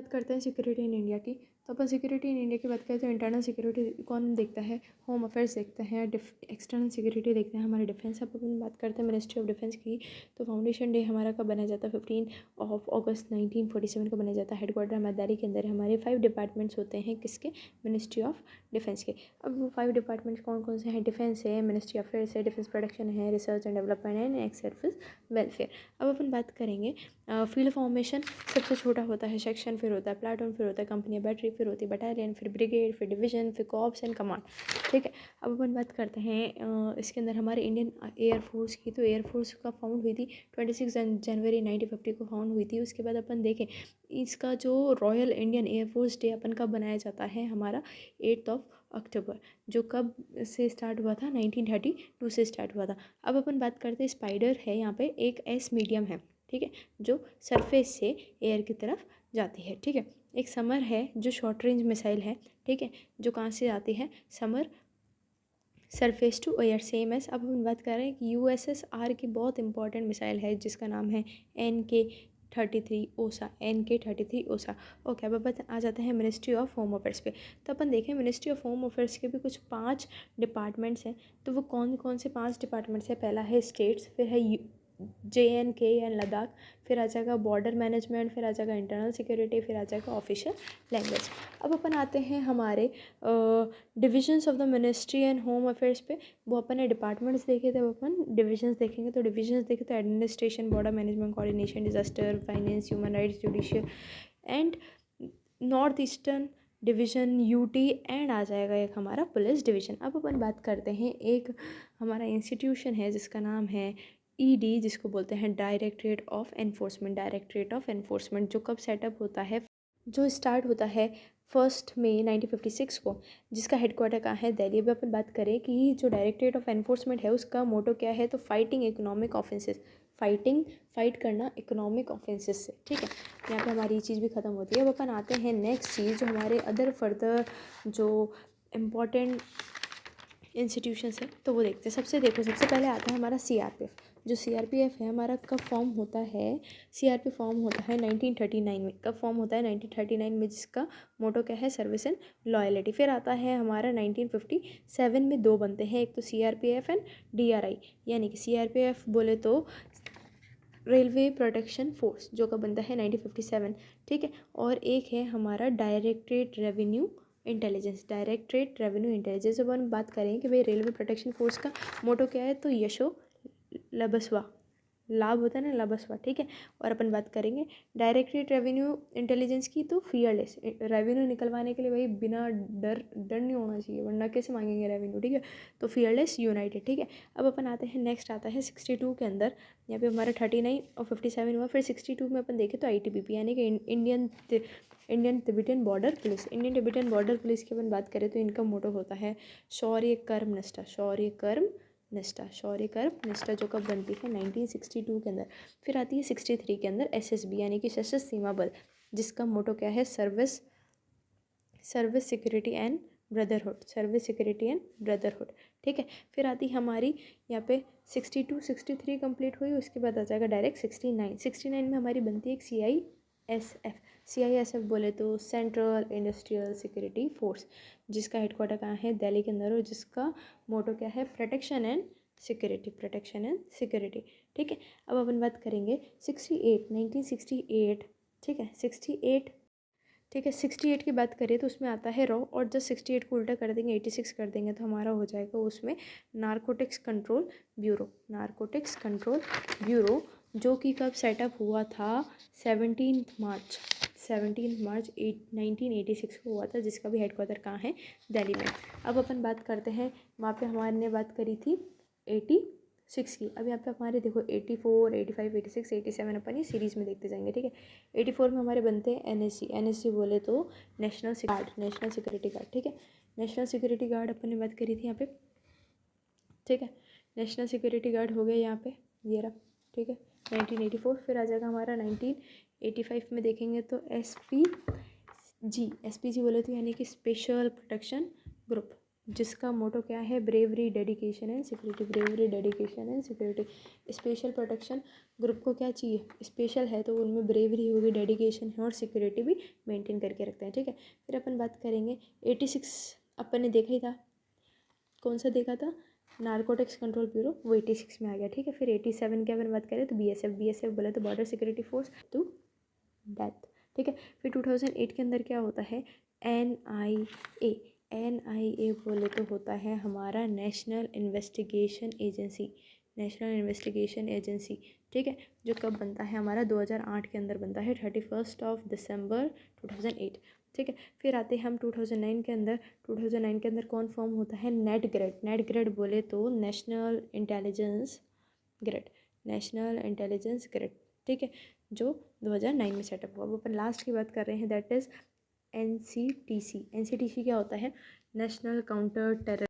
बात करते हैं सिक्योरिटी इन इंडिया की। तो अपन सिक्योरिटी इन इंडिया की बात करें तो इंटरनल सिक्योरिटी कौन देखता है, होम अफेयर्स देखते हैं, एक्सटर्नल सिक्योरिटी देखते हैं हमारे डिफेंस। अब अपन बात करते हैं मिनिस्ट्री ऑफ डिफेंस की। तो फाउंडेशन डे हमारा कब बनाया जाता है, 15 अगस्त 1947 को बनाया जाता है। हेडक्वार्टर हमारे दिल्ली के अंदर है। हमारे 5 डिपार्टमेंट्स होते हैं किसके, मिनिस्ट्री ऑफ डिफेंस के। अब वो 5 डिपार्टमेंट्स कौन कौन से हैं, डिफेंस है, मिनिस्ट्री ऑफ अफेयर्स है, डिफेंस प्रोडक्शन है, research and development and ex service welfare. अब अपन बात करेंगे फील्ड फॉर्मेशन सबसे छोटा होता है, सेक्शन फिर होता है प्लाटून, फिर होता है कंपनी, बैटरी, फिर होती है बटालियन, फिर ब्रिगेड, फिर डिवीजन, फिर कॉर्प्स एंड कमांड। ठीक है। अब अपन बात करते हैं इसके अंदर हमारे इंडियन एयरफोर्स की। तो एयरफोर्स का फाउंड हुई थी 26 जनवरी 1950 को फाउंड हुई थी। उसके बाद अपन देखें इसका जो रॉयल इंडियन एयरफोर्स डे अपन कब बनाया जाता है, हमारा 8 अक्टूबर, जो कब से स्टार्ट हुआ था, 1932 से स्टार्ट हुआ था। अब अपन बात करते हैं स्पाइडर है यहाँ पे एक एस मीडियम है, ठीक है, जो सरफेस से एयर की तरफ जाती है। ठीक है। एक समर है जो शॉर्ट रेंज मिसाइल है, ठीक है, जो कहाँ से आती है, summer surface to air same S. अब हम बात कर रहे हैं कि USSR की बहुत इंपॉर्टेंट मिसाइल है जिसका नाम है NK-33 ओसा, NK-33 ओसा। ओके। अब अपन आ जाते हैं मिनिस्ट्री ऑफ होम अफेयर्स पे। तो अपन देखें मिनिस्ट्री ऑफ होम अफेयर्स के भी कुछ 5 डिपार्टमेंट्स हैं। तो वो कौन कौन से 5 डिपार्टमेंट्स हैं, पहला है स्टेट्स, फिर है JNK एंड लद्दाख, फिर आ जाएगा बॉर्डर मैनेजमेंट, फिर आ जाएगा इंटरनल सिक्योरिटी, फिर आ जाएगा ऑफिशियल लैंग्वेज। अब अपन आते हैं हमारे divisions of the ministry and home affairs पे। वो अपन ने डिपार्टमेंट्स देखे थे, वो अपन डिविजन्स देखेंगे। तो डिविजन्स देखे तो administration, border management, coordination, disaster, finance, human rights, judicial and north eastern division UT and आ जाएगा एक हमारा पुलिस डिवीज़न। अब अपन बात करते हैं एक हमारा इंस्टीट्यूशन है जिसका नाम है ED, जिसको बोलते हैं directorate of enforcement. Directorate of enforcement जो कब सेटअप होता है, जो स्टार्ट होता है 1 मई 1956 को, जिसका हेडक्वार्टर कहाँ है, दिल्ली। अभी अपन बात करें कि जो डायरेक्टरेट ऑफ एनफोर्समेंट है उसका मोटो क्या है, तो फाइटिंग इकोनॉमिक ऑफेंसेस, फाइट करना इकोनॉमिक ऑफेंसेस से। ठीक है। यहाँ पे हमारी ये चीज़ भी ख़त्म होती है। अब अपन आते हैं नेक्स्ट चीज़ जो हमारे अदर फर्दर जो इम्पोर्टेंट इंस्टीट्यूशंस है तो वो देखते हैं। सबसे पहले आता है हमारा CRPF। जो CRPF है हमारा कब फॉर्म होता है, CRPF फॉर्म होता है 1939 में। कब फॉर्म होता है, 1939 में, जिसका मोटो क्या है, सर्विस एंड लॉयल्टी। फिर आता है हमारा 1957 में 2 बनते हैं, एक तो CRPF एंड DRI, यानी कि CRPF बोले तो रेलवे प्रोटेक्शन फोर्स, जो का बनता है 1957। ठीक है। और एक है हमारा directorate revenue intelligence. Directorate revenue intelligence. जब हम बात करें कि भाई रेलवे प्रोटेक्शन फोर्स का मोटो क्या है, तो यशो लबसवा, लाभ होता है ना, लबसवा। ठीक है। और अपन बात करेंगे डायरेक्टरेट रेवेन्यू इंटेलिजेंस की, तो फियरलेस। रेवेन्यू निकलवाने के लिए भाई बिना डर नहीं होना चाहिए, वरना कैसे मांगेंगे रेवेन्यू। ठीक है। तो फियरलेस यूनाइटेड। ठीक है। अब अपन आते हैं नेक्स्ट आता है 62 के अंदर। यहाँ पे हमारा 39 और 57 हुआ। फिर 62 में अपन देखें तो ITBP, यानी कि Indian Tibetan border police. Indian Tibetan border police की अपन बात करें तो इनका मोटो होता है शौर्य कर्म निष्ठा, शौर्य कर्म निष्ठा, शौर्य कर्म निष्ठा, जो कब बनती है 1962 के अंदर। फिर आती है 63 के अंदर SSB, यानी कि सशस्त्र सीमा बल, जिसका मोटो क्या है, service security and brotherhood, service security and brotherhood. ठीक है। फिर आती हमारी यहाँ पे 62 63 कंप्लीट हुई। उसके बाद आ जाएगा डायरेक्ट 69 में हमारी बनती है एक CISF बोले तो सेंट्रल इंडस्ट्रियल सिक्योरिटी फोर्स, जिसका हेडक्वार्टर कहाँ है, दिल्ली के अंदर, और जिसका मोटो क्या है, प्रोटेक्शन एंड सिक्योरिटी। ठीक है। अब अपन बात करेंगे 1968। ठीक है। 68। ठीक है। 68 की बात करें तो उसमें आता है रॉ, और जब 68 को उल्टा कर देंगे 86 कर देंगे तो हमारा हो जाएगा उसमें नारकोटिक्स कंट्रोल ब्यूरो, जो कि कब सेटअप हुआ था, 17 मार्च 1986 को हुआ था, जिसका भी हेडक्वार्टर कहाँ है, दिल्ली में। अब अपन बात करते हैं, वहाँ पे हमारे ने बात करी थी 86 की। अब यहाँ पे हमारे देखो 84 85 86 87 अपन ये सीरीज़ में देखते जाएंगे। ठीक है। 84 में हमारे बनते हैं NSC बोले तो नेशनल सिक्योरिटी गार्ड। ठीक है। नेशनल सिक्योरिटी गार्ड अपन ने बात करी थी यहाँ पे। ठीक है। नेशनल सिक्योरिटी गार्ड हो गया यहाँ पे, ये रहा। ठीक है। 1984। फिर आ जाएगा हमारा 1985 में देखेंगे तो SPG बोले तो यानी कि स्पेशल प्रोटेक्शन ग्रुप, जिसका मोटो क्या है, bravery, dedication and security, bravery, dedication and security. Special protection group को क्या चाहिए, स्पेशल है तो उनमें ब्रेवरी होगी, डेडिकेशन है और सिक्योरिटी भी मेंटेन करके रखते हैं, ठीक है। फिर अपन बात करेंगे 86, अपन ने देखा ही था, कौन सा देखा था, नारकोटिक्स कंट्रोल ब्यूरो, वो 86 में आ गया, ठीक है। फिर 87 की अपन बात करें तो BSF, BSF बोले तो border security force to death, ठीक है। फिर 2008 के अंदर क्या होता है, NIA, NIA बोले तो होता है हमारा national investigation agency, national investigation agency, ठीक है। जो कब बनता है हमारा 2008 के अंदर बनता है, 31 दिसंबर 2008, ठीक है। फिर आते हैं हम 2009 के अंदर, 2009 के अंदर कौन फॉर्म होता है, नेट ग्रेड, नेट ग्रेड बोले तो national intelligence grade, national intelligence grade, ठीक है, जो 2009 में सेटअप हुआ। अब अपन लास्ट की बात कर रहे हैं, दैट इज़ NCTC। NCTC क्या होता है, नेशनल काउंटर टेरर